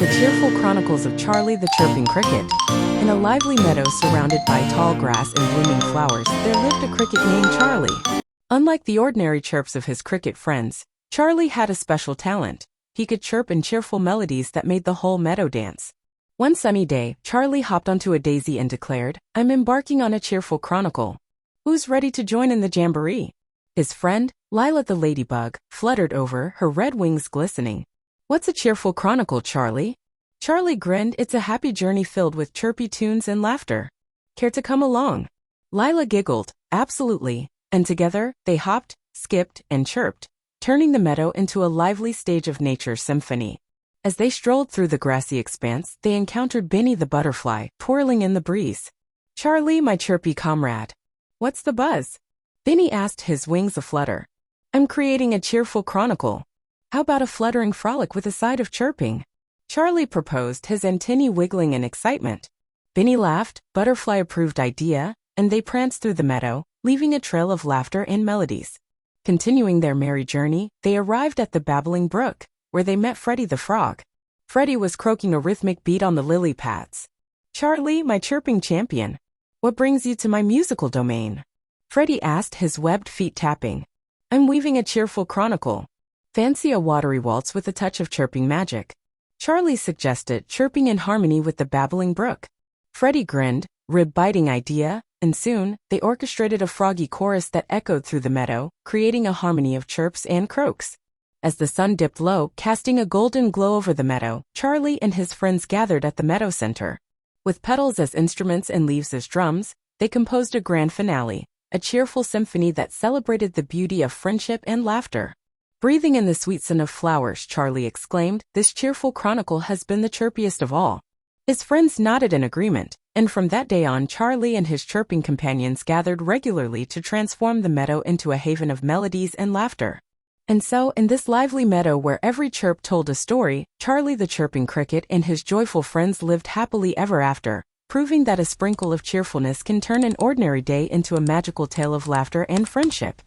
The Cheerful Chronicles of Charlie the Chirping Cricket. In a lively meadow surrounded by tall grass and blooming flowers, there lived a cricket named Charlie. Unlike the ordinary chirps of his cricket friends, Charlie had a special talent. He could chirp in cheerful melodies that made the whole meadow dance. One sunny day, Charlie hopped onto a daisy and declared, "I'm embarking on a cheerful chronicle. Who's ready to join in the jamboree?" His friend, Lila the Ladybug, fluttered over, her red wings glistening. "What's a cheerful chronicle, Charlie?" Charlie grinned. "It's a happy journey filled with chirpy tunes and laughter. Care to come along?" Lila giggled, "Absolutely," and together, they hopped, skipped, and chirped, turning the meadow into a lively stage of nature's symphony. As they strolled through the grassy expanse, they encountered Benny the butterfly, twirling in the breeze. "Charlie, my chirpy comrade. What's the buzz?" Benny asked, his wings aflutter. "I'm creating a cheerful chronicle. How about a fluttering frolic with a side of chirping?" Charlie proposed, his antennae wiggling in excitement. Benny laughed, butterfly-approved idea, and they pranced through the meadow, leaving a trail of laughter and melodies. Continuing their merry journey, they arrived at the babbling brook, where they met Freddy the Frog. Freddy was croaking a rhythmic beat on the lily pads. "Charlie, my chirping champion. What brings you to my musical domain?" Freddy asked, his webbed feet tapping. "I'm weaving a cheerful chronicle. Fancy a watery waltz with a touch of chirping magic." Charlie suggested, chirping in harmony with the babbling brook. Freddy grinned, rib-biting idea, and soon, they orchestrated a froggy chorus that echoed through the meadow, creating a harmony of chirps and croaks. As the sun dipped low, casting a golden glow over the meadow, Charlie and his friends gathered at the meadow center. With petals as instruments and leaves as drums, they composed a grand finale, a cheerful symphony that celebrated the beauty of friendship and laughter. Breathing in the sweet scent of flowers, Charlie exclaimed, "This cheerful chronicle has been the chirpiest of all." His friends nodded in agreement, and from that day on, Charlie and his chirping companions gathered regularly to transform the meadow into a haven of melodies and laughter. And so, in this lively meadow where every chirp told a story, Charlie the Chirping Cricket and his joyful friends lived happily ever after, proving that a sprinkle of cheerfulness can turn an ordinary day into a magical tale of laughter and friendship.